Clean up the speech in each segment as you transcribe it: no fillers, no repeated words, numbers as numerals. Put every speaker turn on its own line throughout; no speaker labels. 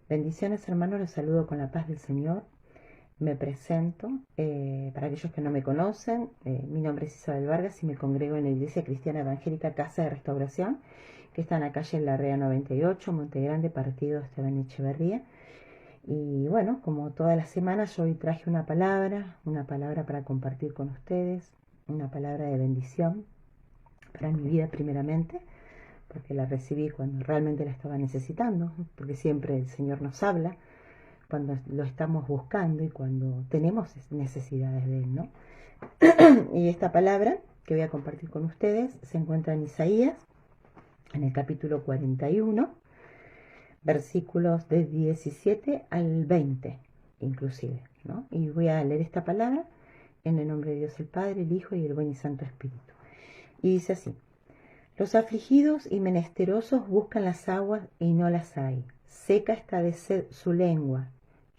Bendiciones, hermanos, los saludo con la paz del Señor. Me presento, para aquellos que no me conocen, mi nombre es Isabel Vargas y me congrego en la Iglesia Cristiana Evangélica Casa de Restauración, que está en la calle Larrea 98, Monte Grande, partido Esteban Echeverría. Y bueno, como todas las semanas, yo hoy traje una palabra para compartir con ustedes, una palabra de bendición para mi vida primeramente, porque la recibí cuando realmente la estaba necesitando, porque siempre el Señor nos habla cuando lo estamos buscando y cuando tenemos necesidades de Él, ¿no? Y esta palabra que voy a compartir con ustedes se encuentra en Isaías, en el capítulo 41, versículos de 17 al 20, inclusive, ¿no? Y voy a leer esta palabra en el nombre de Dios el Padre, el Hijo y el Buen y Santo Espíritu. Y dice así: los afligidos y menesterosos buscan las aguas y no las hay. Seca está de sed su lengua.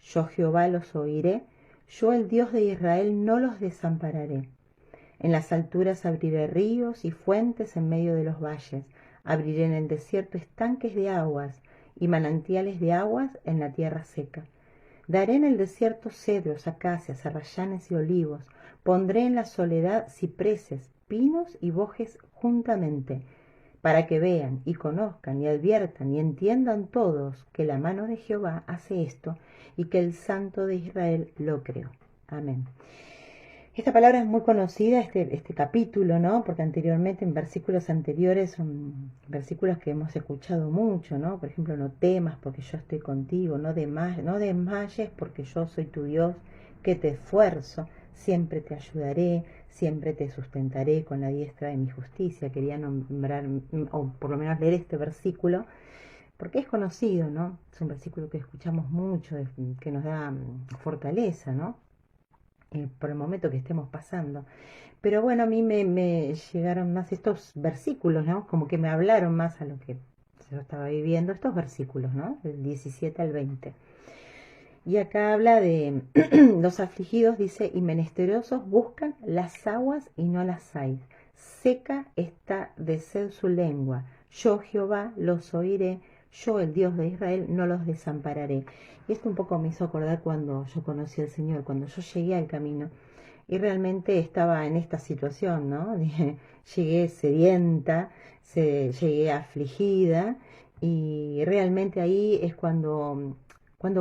Yo Jehová los oiré, yo el Dios de Israel no los desampararé. En las alturas abriré ríos y fuentes en medio de los valles. Abriré en el desierto estanques de aguas y manantiales de aguas en la tierra seca. Daré en el desierto cedros, acacias, arrayanes y olivos. Pondré en la soledad cipreses, pinos y bojes juntamente, para que vean y conozcan y adviertan y entiendan todos que la mano de Jehová hace esto y que el Santo de Israel lo creó. Amén. Esta palabra es muy conocida, este capítulo, ¿no? Porque anteriormente, en versículos anteriores, son versículos que hemos escuchado mucho, ¿no? Por ejemplo, no temas porque yo estoy contigo, no desmayes porque yo soy tu Dios, que te esfuerzo, siempre te ayudaré, siempre te sustentaré con la diestra de mi justicia. Quería nombrar, o por lo menos leer este versículo, porque es conocido, ¿no? Es un versículo que escuchamos mucho, que nos da fortaleza, ¿no? Por el momento que estemos pasando. Pero bueno, a mí me llegaron más estos versículos, ¿no? Como que me hablaron más a lo que yo estaba viviendo, estos versículos, ¿no? Del 17 al 20. Y acá habla de los afligidos, dice, y menesterosos buscan las aguas y no las hay. Seca está de sed su lengua. Yo Jehová los oiré, yo el Dios de Israel no los desampararé. Y esto un poco me hizo acordar cuando yo conocí al Señor, cuando yo llegué al camino y realmente estaba en esta situación, ¿no? Llegué sedienta, llegué afligida y realmente ahí es cuando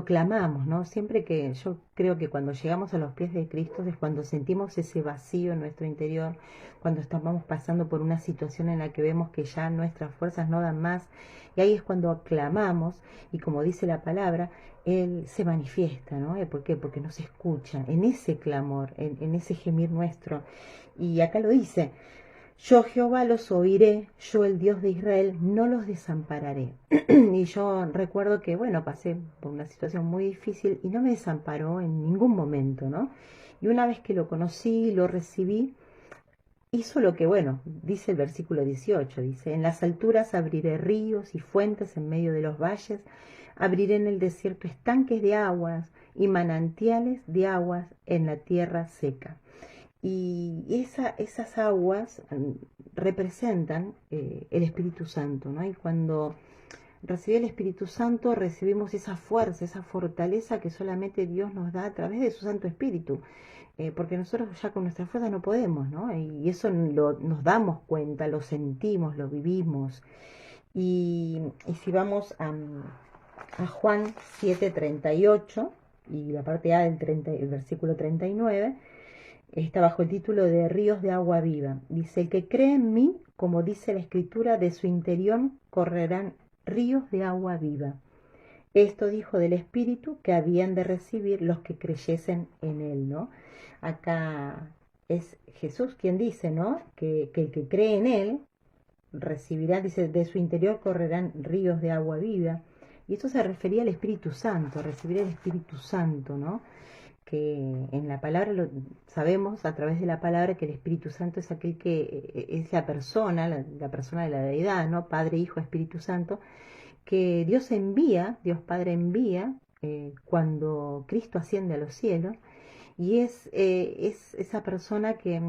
clamamos, ¿no? Siempre que yo creo que cuando llegamos a los pies de Cristo es cuando sentimos ese vacío en nuestro interior, cuando estamos pasando por una situación en la que vemos que ya nuestras fuerzas no dan más, y ahí es cuando clamamos y como dice la palabra, Él se manifiesta, ¿no? ¿Por qué? Porque nos escucha en ese clamor, en ese gemir nuestro. Y acá lo dice: yo Jehová los oiré, yo el Dios de Israel no los desampararé. Y yo recuerdo que, bueno, pasé por una situación muy difícil y no me desamparó en ningún momento, ¿no? Y una vez que lo conocí, lo recibí, hizo lo que, bueno, dice el versículo 18, dice: en las alturas abriré ríos y fuentes en medio de los valles, abriré en el desierto estanques de aguas y manantiales de aguas en la tierra seca. Y esas aguas representan el Espíritu Santo, ¿no? Y cuando recibí el Espíritu Santo recibimos esa fuerza, esa fortaleza que solamente Dios nos da a través de su Santo Espíritu, porque nosotros ya con nuestra fuerza no podemos, ¿no? Y eso nos damos cuenta, lo sentimos, lo vivimos. Y si vamos a Juan 7:38 y la parte A el versículo 39, está bajo el título de Ríos de agua viva. Dice: el que cree en mí, como dice la Escritura, de su interior correrán ríos de agua viva. Esto dijo del Espíritu que habían de recibir los que creyesen en él, ¿no? Acá es Jesús quien dice, ¿no? Que el que cree en él recibirá, dice, de su interior correrán ríos de agua viva. Y esto se refería al Espíritu Santo, recibir el Espíritu Santo, ¿no? Que en la palabra sabemos a través de la palabra que el Espíritu Santo es aquel que es la persona, la persona de la deidad, ¿no? Padre, Hijo, Espíritu Santo, que Dios envía, Dios Padre envía cuando Cristo asciende a los cielos, y es esa persona que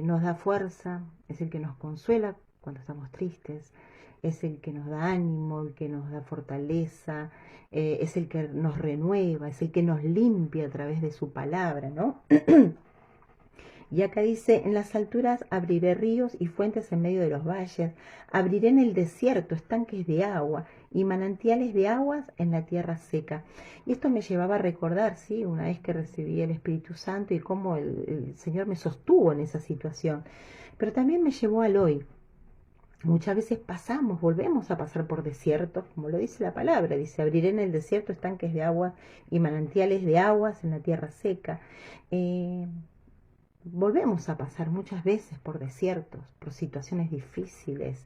nos da fuerza, es el que nos consuela cuando estamos tristes, es el que nos da ánimo, el que nos da fortaleza, es el que nos renueva, es el que nos limpia a través de su palabra, ¿no? Y acá dice, en las alturas abriré ríos y fuentes en medio de los valles, abriré en el desierto estanques de agua y manantiales de aguas en la tierra seca. Y esto me llevaba a recordar, ¿sí? Una vez que recibí el Espíritu Santo y cómo el Señor me sostuvo en esa situación. Pero también me llevó al hoy. Muchas veces pasamos, volvemos a pasar por desiertos, como lo dice la palabra, dice, abriré en el desierto estanques de agua y manantiales de aguas en la tierra seca. Volvemos a pasar muchas veces por desiertos, por situaciones difíciles,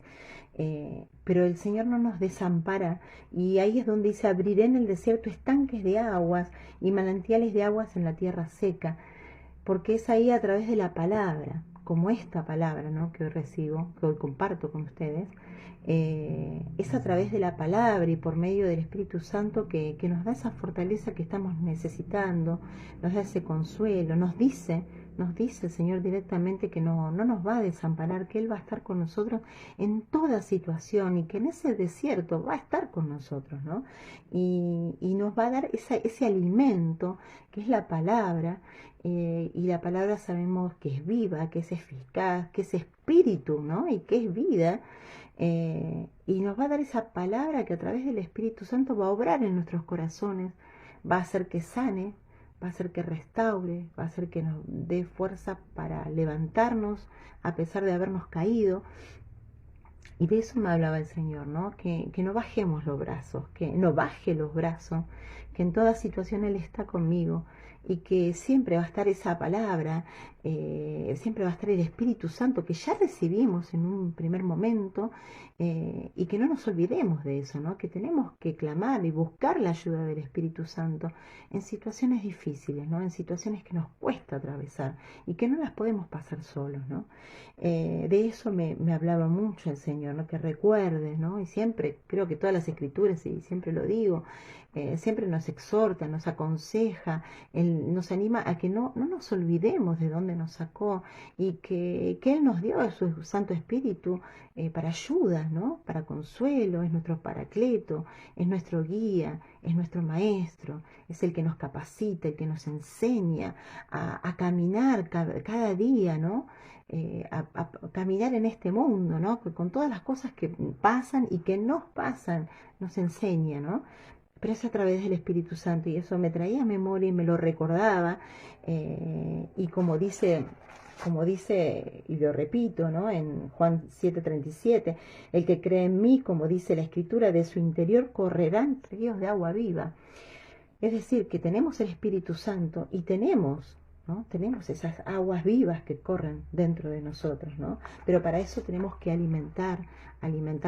pero el Señor no nos desampara y ahí es donde dice, abriré en el desierto estanques de aguas y manantiales de aguas en la tierra seca, porque es ahí a través de la palabra, como esta palabra, ¿no?, que hoy recibo, que hoy comparto con ustedes, es a través de la palabra y por medio del Espíritu Santo que nos da esa fortaleza que estamos necesitando, nos da ese consuelo, nos dice el Señor directamente que no nos va a desamparar, que Él va a estar con nosotros en toda situación y que en ese desierto va a estar con nosotros, ¿no? Y nos va a dar ese alimento que es la palabra, y la palabra sabemos que es viva, que es eficaz, que es espíritu, ¿no? Y que es vida. Y nos va a dar esa palabra que a través del Espíritu Santo va a obrar en nuestros corazones, va a hacer que sane, va a hacer que restaure, va a hacer que nos dé fuerza para levantarnos a pesar de habernos caído. Y de eso me hablaba el Señor, ¿no? Que no bajemos los brazos, que no baje los brazos, que en toda situación Él está conmigo y que siempre va a estar esa palabra, siempre va a estar el Espíritu Santo que ya recibimos en un primer momento, y que no nos olvidemos de eso, ¿no? Que tenemos que clamar y buscar la ayuda del Espíritu Santo en situaciones difíciles, ¿no? En situaciones que nos cuesta atravesar y que no las podemos pasar solos, ¿no? De eso me hablaba mucho el Señor, ¿no? Que recuerdes, ¿no? Y siempre, creo que todas las escrituras, y siempre lo digo, siempre nos exhorta, nos aconseja, Él nos anima a que no nos olvidemos de dónde nos sacó y que Él nos dio a su Santo Espíritu para ayuda, ¿no? Para consuelo, es nuestro paracleto, es nuestro guía, es nuestro maestro, es el que nos capacita, el que nos enseña a caminar cada día, ¿no? A caminar en este mundo, ¿no? Con todas las cosas que pasan y que nos pasan, nos enseña, ¿no? Pero es a través del Espíritu Santo y eso me traía a memoria y me lo recordaba, y como dice, y lo repito, ¿no? En Juan 7:37, el que cree en mí, como dice la Escritura, de su interior correrán ríos de agua viva. Es decir, que tenemos el Espíritu Santo y tenemos, ¿no? Tenemos esas aguas vivas que corren dentro de nosotros, ¿no? Pero para eso tenemos que alimentar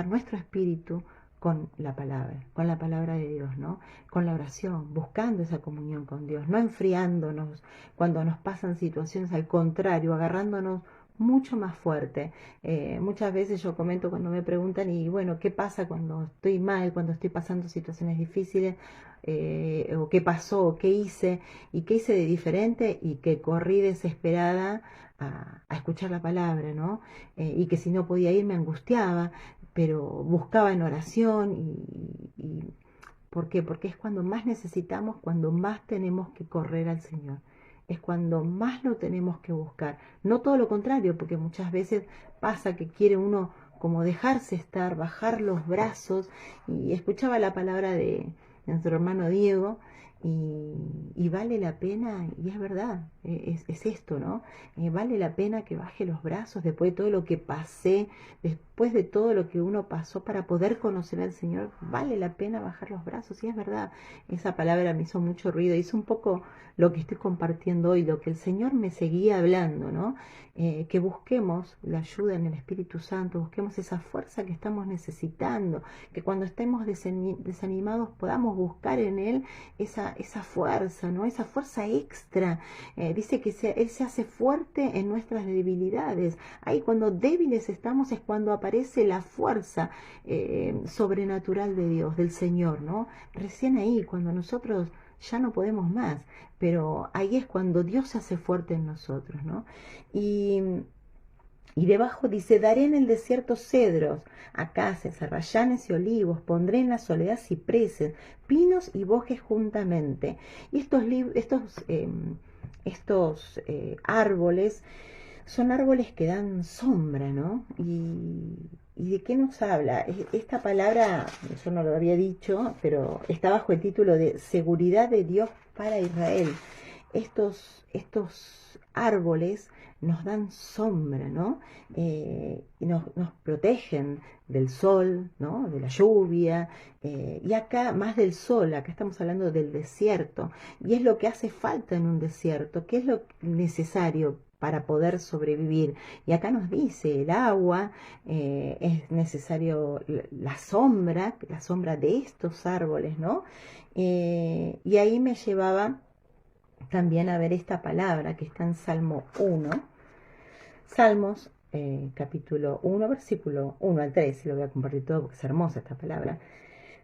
nuestro espíritu con la palabra de Dios, ¿no? Con la oración, buscando esa comunión con Dios, no enfriándonos cuando nos pasan situaciones, al contrario, agarrándonos mucho más fuerte. Muchas veces yo comento cuando me preguntan, y bueno, ¿qué pasa cuando estoy mal, cuando estoy pasando situaciones difíciles? O qué pasó, qué hice, y qué hice de diferente, y que corrí desesperada a escuchar la palabra, ¿no? Y que si no podía ir me angustiaba, pero buscaba en oración ¿por qué? Porque es cuando más necesitamos, cuando más tenemos que correr al Señor. Es cuando más lo tenemos que buscar. No todo lo contrario, porque muchas veces pasa que quiere uno como dejarse estar, bajar los brazos. Y escuchaba la palabra de nuestro hermano Diego, y vale la pena, y es verdad, es esto, ¿no? Vale la pena que baje los brazos después de todo lo que pasé, después de todo lo que uno pasó para poder conocer al Señor, vale la pena bajar los brazos, y es verdad, esa palabra me hizo mucho ruido, hizo un poco lo que estoy compartiendo hoy, lo que el Señor me seguía hablando, ¿no? Que busquemos la ayuda en el Espíritu Santo, busquemos esa fuerza que estamos necesitando, que cuando estemos desanimados podamos buscar en Él esa fuerza, ¿no? Esa fuerza extra. Dice que Él se hace fuerte en nuestras debilidades. Ahí cuando débiles estamos es cuando aparece la fuerza sobrenatural de Dios, del Señor, ¿no? Recién ahí, cuando nosotros ya no podemos más, pero ahí es cuando Dios se hace fuerte en nosotros, ¿no? Y Y debajo dice, daré en el desierto cedros, acacias, arrayanes y olivos, pondré en la soledad cipreses, pinos y bosques juntamente. Y estos árboles son árboles que dan sombra, ¿no? ¿Y de qué nos habla? Esta palabra, yo no lo había dicho, pero está bajo el título de Seguridad de Dios para Israel. Estos árboles nos dan sombra, ¿no? Y nos protegen del sol, ¿no? De la lluvia, y acá más del sol, acá estamos hablando del desierto, y es lo que hace falta en un desierto, ¿qué es lo necesario para poder sobrevivir? Y acá nos dice el agua, es necesario la sombra de estos árboles, ¿no? Y ahí me llevaba también a ver esta palabra que está en Salmo 1, Salmos capítulo 1, versículo 1 al 3, y lo voy a compartir todo porque es hermosa esta palabra.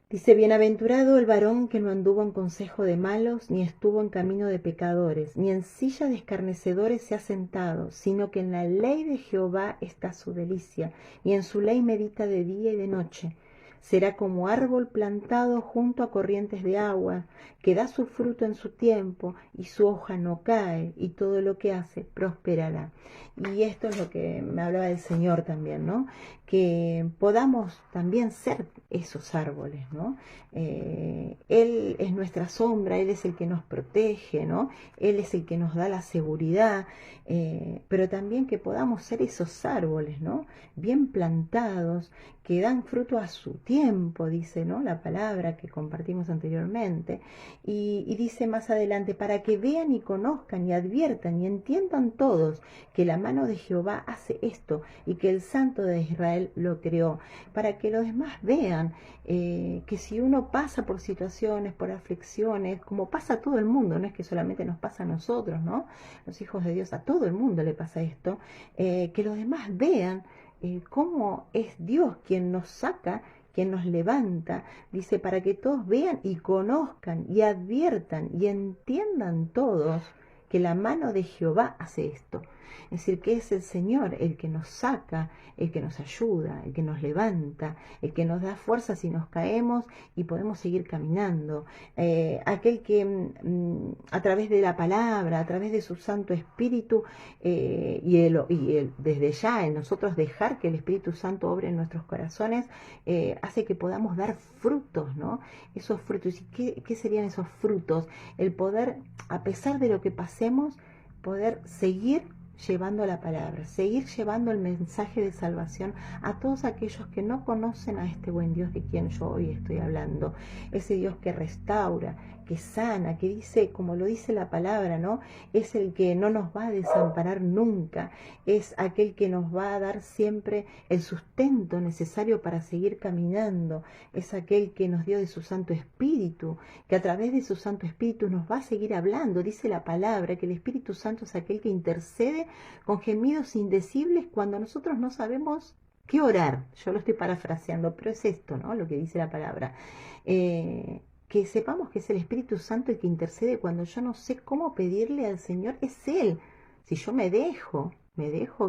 Dice, bienaventurado el varón que no anduvo en consejo de malos, ni estuvo en camino de pecadores, ni en silla de escarnecedores se ha sentado, sino que en la ley de Jehová está su delicia, y en su ley medita de día y de noche. Será como árbol plantado junto a corrientes de agua, que da su fruto en su tiempo, y su hoja no cae, y todo lo que hace prosperará. Y esto es lo que me hablaba el Señor también, ¿no? Que podamos también ser esos árboles, ¿no? Él es nuestra sombra, Él es el que nos protege, ¿no? Él es el que nos da la seguridad, pero también que podamos ser esos árboles, ¿no? Bien plantados, que dan fruto a su tiempo, dice, ¿no? La palabra que compartimos anteriormente, y dice más adelante, para que vean y conozcan y adviertan y entiendan todos que la mano de Jehová hace esto y que el Santo de Israel lo creó, para que los demás vean que si uno pasa por situaciones, por aflicciones, como pasa a todo el mundo, no es que solamente nos pasa a nosotros, ¿no? Los hijos de Dios, a todo el mundo le pasa esto, que los demás vean cómo es Dios quien nos saca, quien nos levanta, dice, para que todos vean y conozcan y adviertan y entiendan todos que la mano de Jehová hace esto. Es decir, que es el Señor el que nos saca, el que nos ayuda, el que nos levanta, el que nos da fuerza si nos caemos y podemos seguir caminando. Aquel que a través de la palabra, a través de su Santo Espíritu, desde ya en nosotros dejar que el Espíritu Santo obre en nuestros corazones, hace que podamos dar frutos, ¿no? Esos frutos. ¿Y qué serían esos frutos? El poder, a pesar de lo que pasemos, poder seguir llevando la palabra, seguir llevando el mensaje de salvación a todos aquellos que no conocen a este buen Dios de quien yo hoy estoy hablando, ese Dios que restaura, que sana, que dice, como lo dice la palabra, ¿no? Es el que no nos va a desamparar nunca, es aquel que nos va a dar siempre el sustento necesario para seguir caminando, es aquel que nos dio de su Santo Espíritu, que a través de su Santo Espíritu nos va a seguir hablando. Dice la palabra que el Espíritu Santo es aquel que intercede con gemidos indecibles cuando nosotros no sabemos qué orar. Yo lo estoy parafraseando, pero es esto, ¿no? Lo que dice la palabra. Que sepamos que es el Espíritu Santo el que intercede cuando yo no sé cómo pedirle al Señor, es Él. Si yo me dejo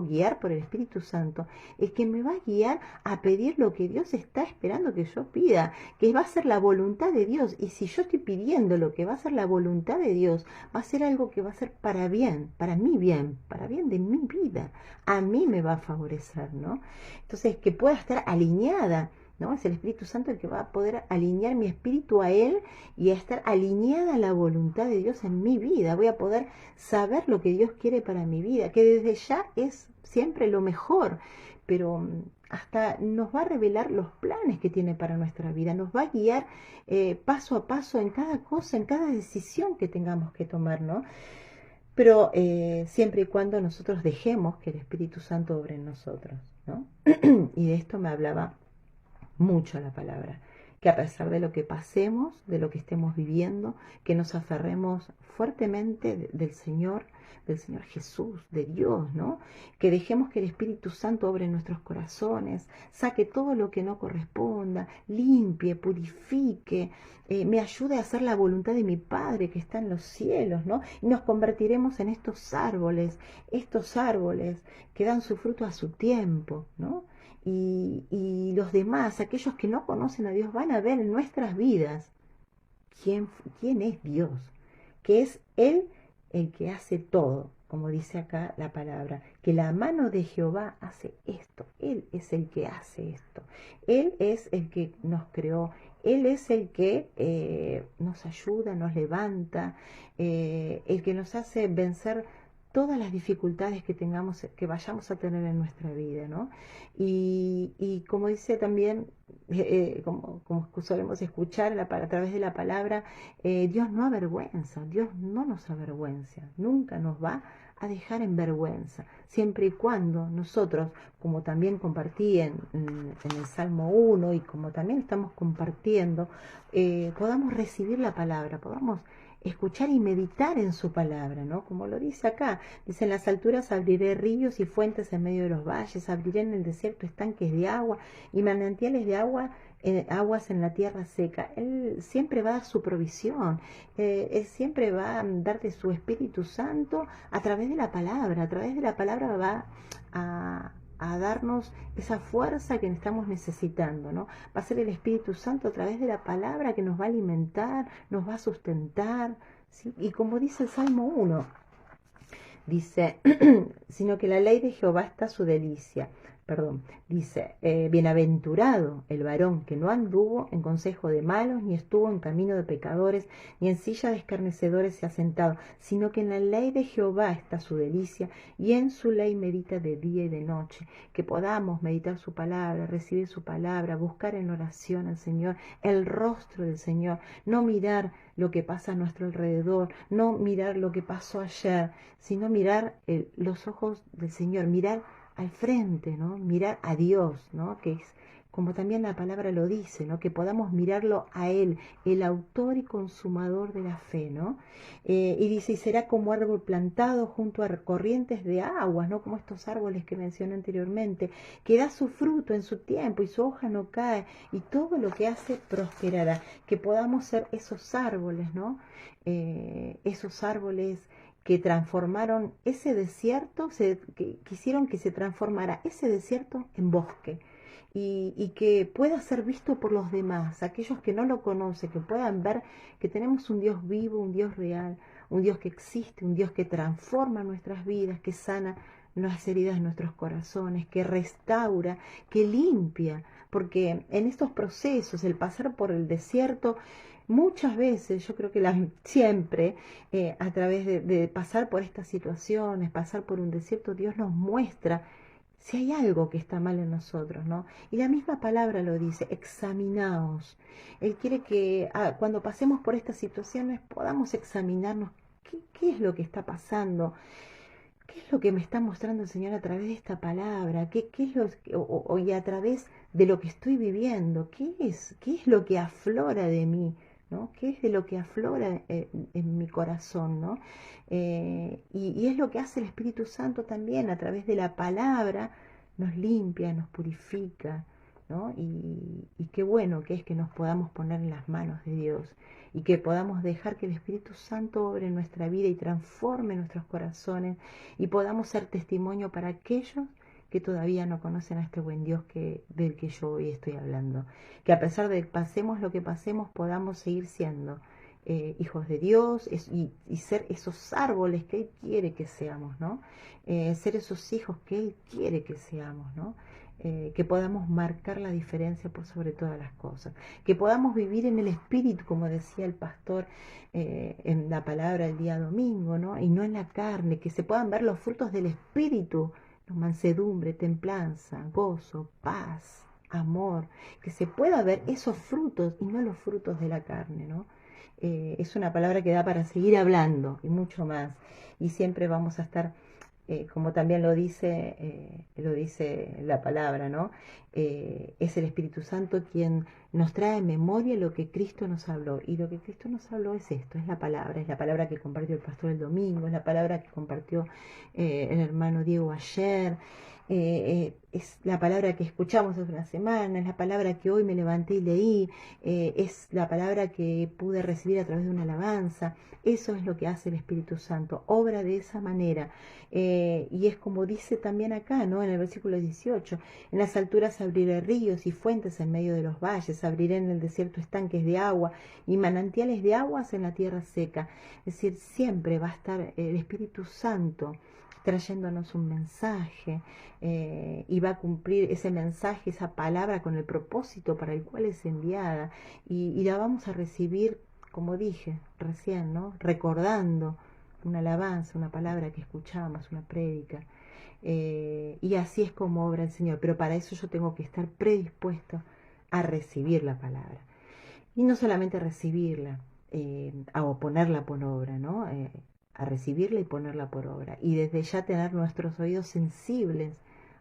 guiar por el Espíritu Santo, el que me va a guiar a pedir lo que Dios está esperando que yo pida, que va a ser la voluntad de Dios. Y si yo estoy pidiendo lo que va a ser la voluntad de Dios, va a ser algo que va a ser para bien, para bien de mi vida. A mí me va a favorecer, ¿no? Entonces, que pueda estar alineada, ¿no? Es el Espíritu Santo el que va a poder alinear mi espíritu a Él y a estar alineada a la voluntad de Dios en mi vida. Voy a poder saber lo que Dios quiere para mi vida, que desde ya es siempre lo mejor, pero hasta nos va a revelar los planes que tiene para nuestra vida, nos va a guiar paso a paso en cada cosa, en cada decisión que tengamos que tomar, ¿no? Pero siempre y cuando nosotros dejemos que el Espíritu Santo obre en nosotros, ¿no? Y de esto me hablaba mucho la palabra. que a pesar de lo que pasemos, de lo que estemos viviendo, que nos aferremos fuertemente del Señor Jesús, de Dios, ¿no? Que dejemos que el Espíritu Santo obre en nuestros corazones, saque todo lo que no corresponda, limpie, purifique, me ayude a hacer la voluntad de mi Padre que está en los cielos, ¿no? Y nos convertiremos en estos árboles que dan su fruto a su tiempo, ¿no? Y los demás, aquellos que no conocen a Dios, van a ver en nuestras vidas quién, quién es Dios, que es Él el que hace todo, como dice acá la palabra, que la mano de Jehová hace esto, Él es el que hace esto, Él es el que nos creó, Él es el que nos ayuda, nos levanta, el que nos hace vencer todas las dificultades que tengamos, que vayamos a tener en nuestra vida, ¿no? Y como dice también, como solemos escuchar a través de la palabra, Dios no avergüenza, Dios no nos avergüenza, nunca nos va a dejar en vergüenza, siempre y cuando nosotros, como también compartí en el Salmo 1 y como también estamos compartiendo, podamos recibir la palabra, podamos escuchar y meditar en su palabra, ¿no? Como lo dice acá, dice: en las alturas abriré ríos y fuentes en medio de los valles, abriré en el desierto estanques de agua y manantiales de agua, aguas en la tierra seca. Él siempre va a dar su provisión, Él siempre va a darte su Espíritu Santo a través de la palabra, va a darnos esa fuerza que estamos necesitando, ¿no? Va a ser el Espíritu Santo a través de la palabra que nos va a alimentar, nos va a sustentar, ¿sí? Y como dice el Salmo 1, dice, sino que la ley de Jehová está su delicia. Perdón, dice, bienaventurado el varón que no anduvo en consejo de malos, ni estuvo en camino de pecadores, ni en silla de escarnecedores se ha sentado, sino que en la ley de Jehová está su delicia, y en su ley medita de día y de noche. Que podamos meditar su palabra, recibir su palabra, buscar en oración al Señor, el rostro del Señor, no mirar lo que pasa a nuestro alrededor, no mirar lo que pasó ayer, sino mirar los ojos del Señor, mirar al frente, ¿no? Mirar a Dios, ¿no? Que es como también la palabra lo dice, ¿no? Que podamos mirarlo a Él, el autor y consumador de la fe, ¿no? Y dice, y será como árbol plantado junto a corrientes de aguas, ¿no? Como estos árboles que mencioné anteriormente, que da su fruto en su tiempo y su hoja no cae, y todo lo que hace prosperará. Que podamos ser esos árboles, ¿no? Esos árboles que transformaron ese desierto, que quisieron que se transformara ese desierto en bosque y que pueda ser visto por los demás, aquellos que no lo conocen, que puedan ver que tenemos un Dios vivo, un Dios real, un Dios que existe, un Dios que transforma nuestras vidas, que sana las heridas de nuestros corazones, que restaura, que limpia, porque en estos procesos, el pasar por el desierto, muchas veces, yo creo que siempre, a través de pasar por estas situaciones, pasar por un desierto, Dios nos muestra si hay algo que está mal en nosotros, ¿no? Y la misma palabra lo dice, examinaos. Él quiere que cuando pasemos por estas situaciones podamos examinarnos qué es lo que está pasando, qué es lo que me está mostrando el Señor a través de esta palabra, qué es y a través de lo que estoy viviendo, qué es lo que aflora de mí, ¿no? ¿Qué es de lo que aflora en mi corazón, ¿no? Y es lo que hace el Espíritu Santo también, a través de la palabra, nos limpia, nos purifica, ¿no? Y qué bueno que es que nos podamos poner en las manos de Dios y que podamos dejar que el Espíritu Santo obre en nuestra vida y transforme nuestros corazones y podamos ser testimonio para aquellos que todavía no conocen a este buen Dios del que yo hoy estoy hablando. Que a pesar de que pasemos lo que pasemos, podamos seguir siendo hijos de Dios y ser esos árboles que Él quiere que seamos, ¿no? Ser esos hijos que Él quiere que seamos, ¿no? Que podamos marcar la diferencia por sobre todas las cosas, que podamos vivir en el Espíritu, como decía el pastor en la palabra el día domingo, ¿no? Y no en la carne, que se puedan ver los frutos del Espíritu, ¿no? Mansedumbre, templanza, gozo, paz, amor, que se pueda ver esos frutos y no los frutos de la carne, ¿no? Es una palabra que da para seguir hablando y mucho más, y siempre vamos a estar como también lo dice la palabra, ¿no? Es el Espíritu Santo quien nos trae a memoria lo que Cristo nos habló. Y lo que Cristo nos habló es esto, es la palabra que compartió el pastor el domingo, es la palabra que compartió el hermano Diego ayer, es la palabra que escuchamos hace una semana, es la palabra que hoy me levanté y leí, es la palabra que pude recibir a través de una alabanza. Eso es lo que hace el Espíritu Santo, obra de esa manera. Y es como dice también acá, ¿no? En el versículo 18, en las alturas abriré ríos y fuentes en medio de los valles, abriré en el desierto estanques de agua y manantiales de aguas en la tierra seca. Es decir, siempre va a estar el Espíritu Santo trayéndonos un mensaje, y va a cumplir ese mensaje, esa palabra con el propósito para el cual es enviada, y la vamos a recibir, como dije recién, ¿no? Recordando una alabanza, una palabra que escuchamos, una prédica, y así es como obra el Señor, pero para eso yo tengo que estar predispuesto a recibir la palabra, y no solamente recibirla, o ponerla por obra, ¿no? A recibirla y ponerla por obra, y desde ya tener nuestros oídos sensibles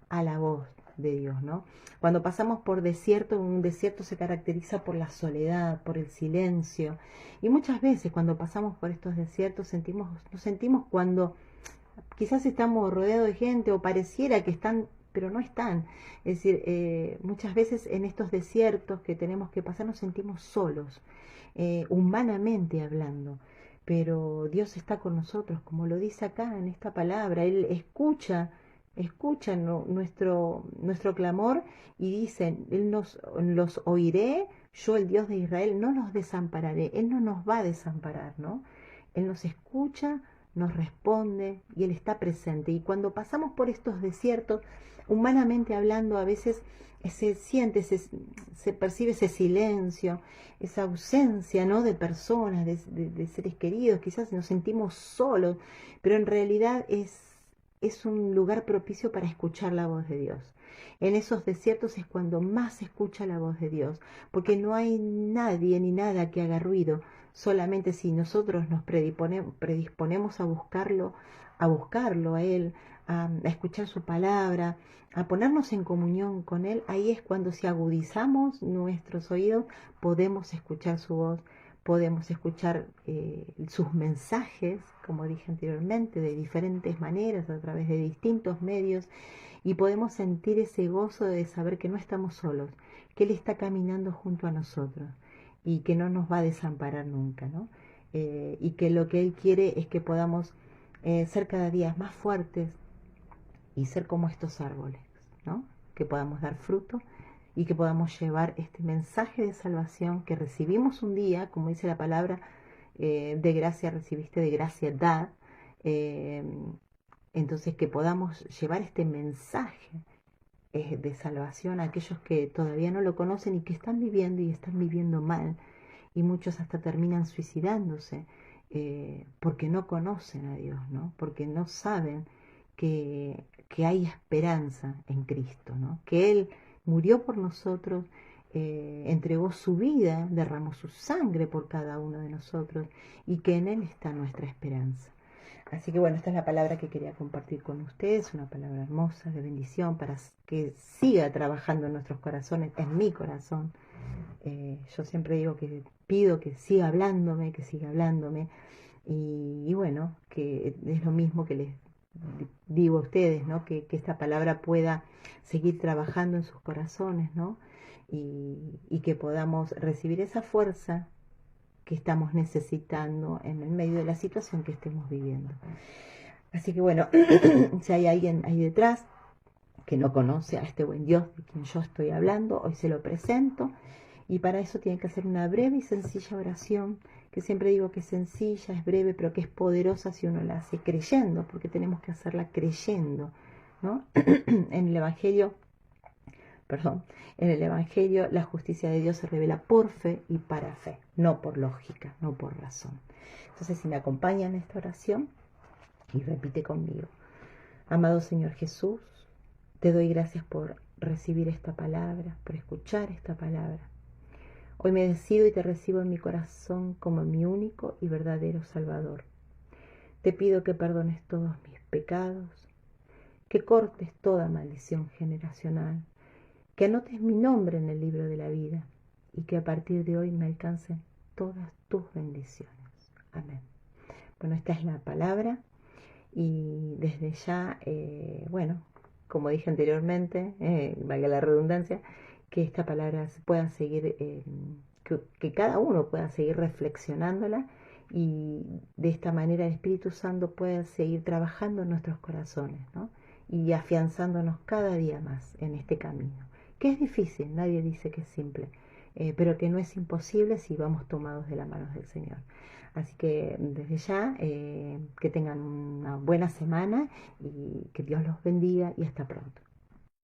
a la voz de Dios, ¿no? Cuando pasamos por desierto, un desierto se caracteriza por la soledad, por el silencio, y muchas veces cuando pasamos por estos desiertos nos sentimos cuando quizás estamos rodeados de gente o pareciera que están, pero no están. Es decir, muchas veces en estos desiertos que tenemos que pasar nos sentimos solos, humanamente hablando. Pero Dios está con nosotros, como lo dice acá en esta palabra. Él escucha nuestro clamor y dice, Él los oiré, yo el Dios de Israel no los desampararé. Él no nos va a desamparar, ¿no? Él nos escucha, nos responde y Él está presente. Y cuando pasamos por estos desiertos, humanamente hablando, a veces se siente, se percibe ese silencio, esa ausencia, ¿no? De personas, de seres queridos, quizás nos sentimos solos, pero en realidad es un lugar propicio para escuchar la voz de Dios. En esos desiertos es cuando más se escucha la voz de Dios, porque no hay nadie ni nada que haga ruido, solamente si nosotros nos predisponemos a buscarlo a Él, a escuchar su palabra, a ponernos en comunión con Él. Ahí es cuando, si agudizamos nuestros oídos, podemos escuchar su voz, podemos escuchar sus mensajes, como dije anteriormente, de diferentes maneras, a través de distintos medios, y podemos sentir ese gozo de saber que no estamos solos, que Él está caminando junto a nosotros y que no nos va a desamparar nunca, ¿no? Y que lo que Él quiere es que podamos ser cada día más fuertes y ser como estos árboles, ¿no? Que podamos dar fruto y que podamos llevar este mensaje de salvación que recibimos un día, como dice la palabra, de gracia recibiste, de gracia da. eh, entonces que podamos llevar este mensaje de salvación a aquellos que todavía no lo conocen y que están viviendo mal, y muchos hasta terminan suicidándose, porque no conocen a Dios, ¿no? Porque no saben que hay esperanza en Cristo, ¿no? Que Él murió por nosotros, entregó su vida, derramó su sangre por cada uno de nosotros, y que en Él está nuestra esperanza. Así que bueno, esta es la palabra que quería compartir con ustedes, una palabra hermosa, de bendición, para que siga trabajando en nuestros corazones, en mi corazón. Yo siempre digo que pido que siga hablándome, y bueno, que es lo mismo que les digo a ustedes, ¿no? Que esta palabra pueda seguir trabajando en sus corazones, ¿no? Y que podamos recibir esa fuerza que estamos necesitando en el medio de la situación que estemos viviendo. Así que bueno, si hay alguien ahí detrás que no conoce a este buen Dios de quien yo estoy hablando, hoy se lo presento, y para eso tiene que hacer una breve y sencilla oración, que siempre digo que es sencilla, es breve, pero que es poderosa si uno la hace creyendo, porque tenemos que hacerla creyendo, ¿no? En el Evangelio, la justicia de Dios se revela por fe y para fe, no por lógica, no por razón. Entonces, si me acompañan en esta oración y repite conmigo: amado Señor Jesús, te doy gracias por recibir esta palabra, por escuchar esta palabra. Hoy me decido y te recibo en mi corazón como mi único y verdadero Salvador. Te pido que perdones todos mis pecados, que cortes toda maldición generacional, que anotes mi nombre en el libro de la vida y que a partir de hoy me alcancen todas tus bendiciones. Amén. Bueno, esta es la palabra y desde ya, bueno, como dije anteriormente, valga la redundancia, que esta palabra pueda seguir, que cada uno pueda seguir reflexionándola y de esta manera el Espíritu Santo pueda seguir trabajando en nuestros corazones, ¿no? Y afianzándonos cada día más en este camino, que es difícil, nadie dice que es simple, pero que no es imposible si vamos tomados de la mano del Señor. Así que desde ya, que tengan una buena semana y que Dios los bendiga y hasta pronto.